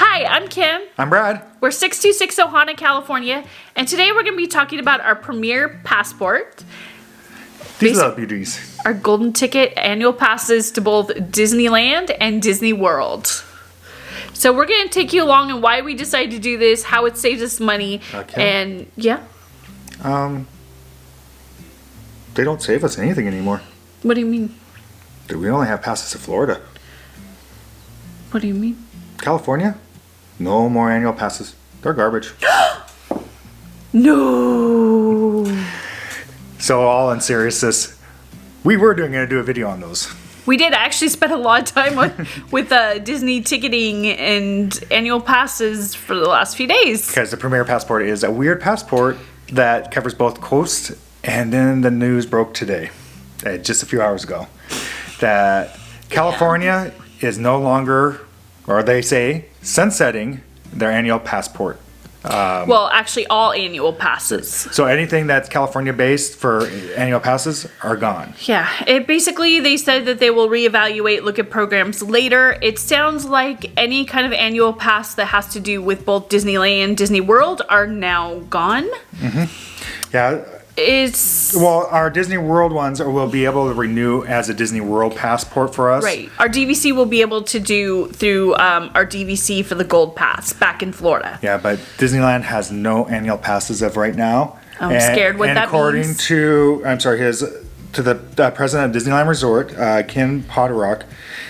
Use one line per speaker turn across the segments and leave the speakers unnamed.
Hi, I'm Kim.
I'm Brad.
We're 626 Ohana, California, and today we're going to be talking about our Premier Passport.
These are the beauties.
Our golden ticket annual passes to both Disneyland and Disney World. So we're going to take you along on why we decided to do this, how it saves us money, and yeah.
They don't save us anything anymore.
What do you mean?
We only have passes to Florida.
What do you mean?
California? No more annual passes. They're garbage.
No.
So all in seriousness, we were going to do a video on those.
We did. I actually spent a lot of time with Disney ticketing and annual passes for the last few days.
Because the Premier Passport is a weird passport that covers both coast, and then the news broke today, just a few hours ago, that California is no longer, or they say, sunsetting their annual passport.
Well, actually, all annual passes.
So anything that's California-based for annual passes are gone.
Yeah, they said that they will reevaluate, look at programs later. It sounds like any kind of annual pass that has to do with both Disneyland, Disney World are now gone.
Mm-hmm. Yeah.
Well,
our Disney World ones will be able to renew as a Disney World passport for us.
Right. Our DVC will be able to do through our DVC for the Gold Pass back in Florida.
Yeah, but Disneyland has no annual passes of right now.
I'm scared what that means.
According to, the president of Disneyland Resort, Kim Potterock,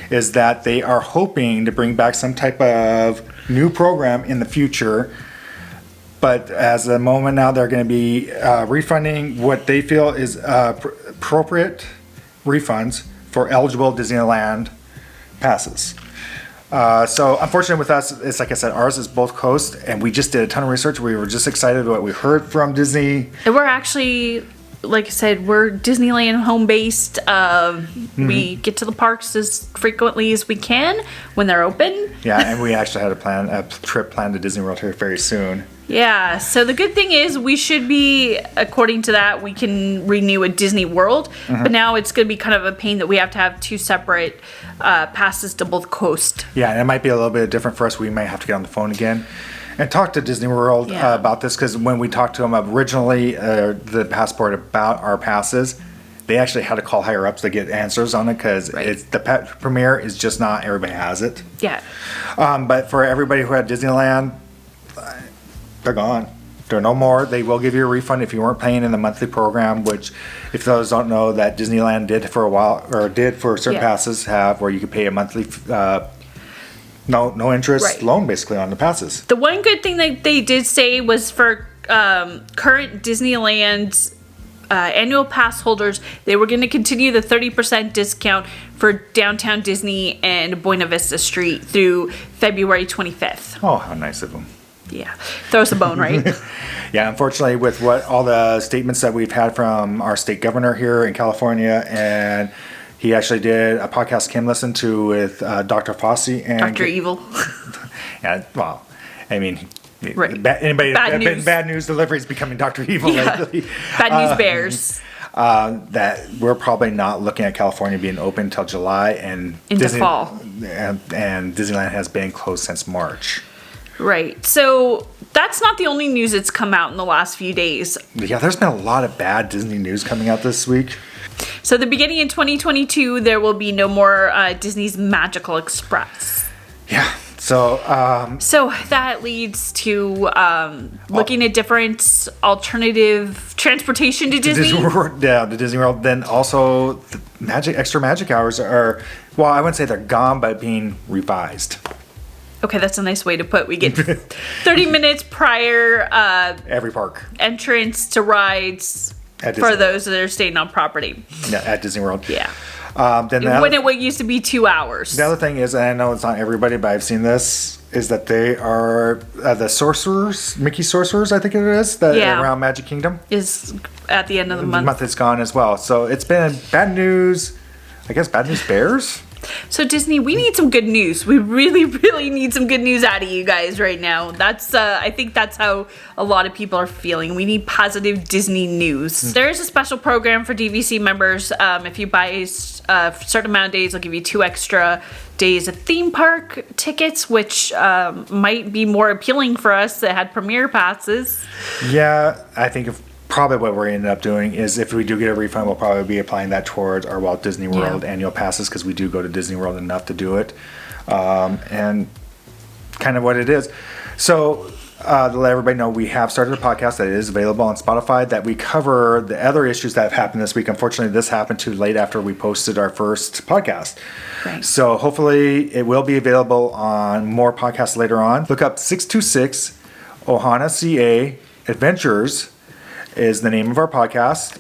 is that they are hoping to bring back some type of new program in the future. But as the moment now, they're going to be refunding what they feel is appropriate refunds for eligible Disneyland passes. So unfortunately with us, it's like I said, ours is both coast, and we just did a ton of research. We were just excited about what we heard from Disney.
And we're actually, like I said, we're Disneyland home-based. We get to the parks as frequently as we can when they're open.
Yeah, and we actually had a trip planned to Disney World here very soon.
Yeah, so the good thing is we should be, according to that, we can renew at Disney World, but now it's going to be kind of a pain that we have to have two separate passes to both coast.
Yeah, and it might be a little bit different for us. We might have to get on the phone again and talk to Disney World about this, because when we talked to them originally, the passport about our passes, they actually had to call higher ups to get answers on it, because the Premier is just not everybody has it.
Yeah.
But for everybody who had Disneyland, they're gone. They're no more. They will give you a refund if you weren't paying in the monthly program, which, if those don't know, that Disneyland did for a while, or did for certain passes, have where you could pay a monthly no interest loan basically on the passes.
The one good thing that they did say was for current Disneyland annual pass holders, they were going to continue the 30% discount for Downtown Disney and Buena Vista Street through February 25th.
Oh, how nice of them.
Yeah, throw us a bone, right?
Yeah, unfortunately, with what all the statements that we've had from our state governor here in California, and he actually did a podcast Kim listened to with Dr. Fossey and
Dr. Evil.
Yeah, well, I mean,
anybody
bad news delivery is becoming Dr. Evil lately.
Bad news bears.
That we're probably not looking at California being open until July, and
into fall,
and Disneyland has been closed since March.
Right. So that's not the only news that's come out in the last few days.
Yeah, there's been a lot of bad Disney news coming out this week.
So the beginning in 2022, there will be no more Disney's Magical Express.
Yeah. So
that leads to looking at different alternative transportation to Disney.
The Disney World. Then also the extra magic hours are, well, I wouldn't say they're gone, but being revised.
Okay, that's a nice way to put. We get 30 minutes prior
every park
entrance to rides for those that are staying on property. Yeah,
at Disney World.
Yeah.
Then
when it used to be 2 hours.
The other thing is, and I know it's not everybody, but I've seen this, is that they are the sorcerers, Mickey Sorcerers, I think it is, around Magic Kingdom.
Is at the end of the month.
The month is gone as well. So it's been bad news, I guess bad news bears?
So Disney, we need some good news. We really, really need some good news out of you guys right now. That's I think that's how a lot of people are feeling. We need positive Disney news. There is a special program for DVC members. If you buy a certain amount of days, they'll give you 2 extra days of theme park tickets, which might be more appealing for us that had premiere passes.
Yeah, I think probably what we're ended up doing is if we do get a refund, we'll probably be applying that towards our Walt Disney World annual passes because we do go to Disney World enough to do it. And kind of what it is. So to let everybody know, we have started a podcast that is available on Spotify that we cover the other issues that have happened this week. Unfortunately, this happened too late after we posted our first podcast.
Right.
So hopefully it will be available on more podcasts later on. Look up 626 Ohana CA Adventures is the name of our podcast,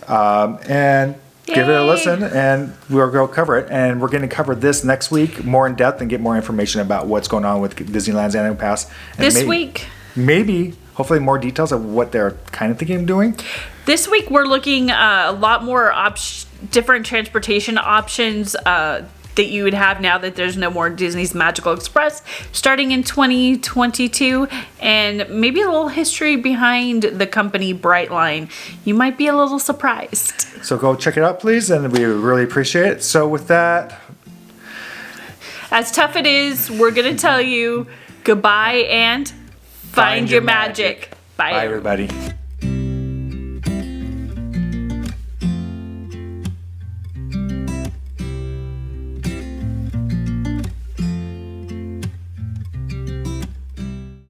and give it a listen, and we'll go cover it. And we're going to cover this next week more in depth and get more information about what's going on with Disneyland's annual pass. And
This week,
maybe, hopefully, more details of what they're kind of thinking of doing.
This week we're looking a lot more different transportation options that you would have now that there's no more Disney's Magical Express starting in 2022, and maybe a little history behind the company Brightline. You might be a little surprised.
So go check it out, please, and we really appreciate it. So with that,
as tough it is, we're going to tell you goodbye and find your magic. Bye,
bye everybody.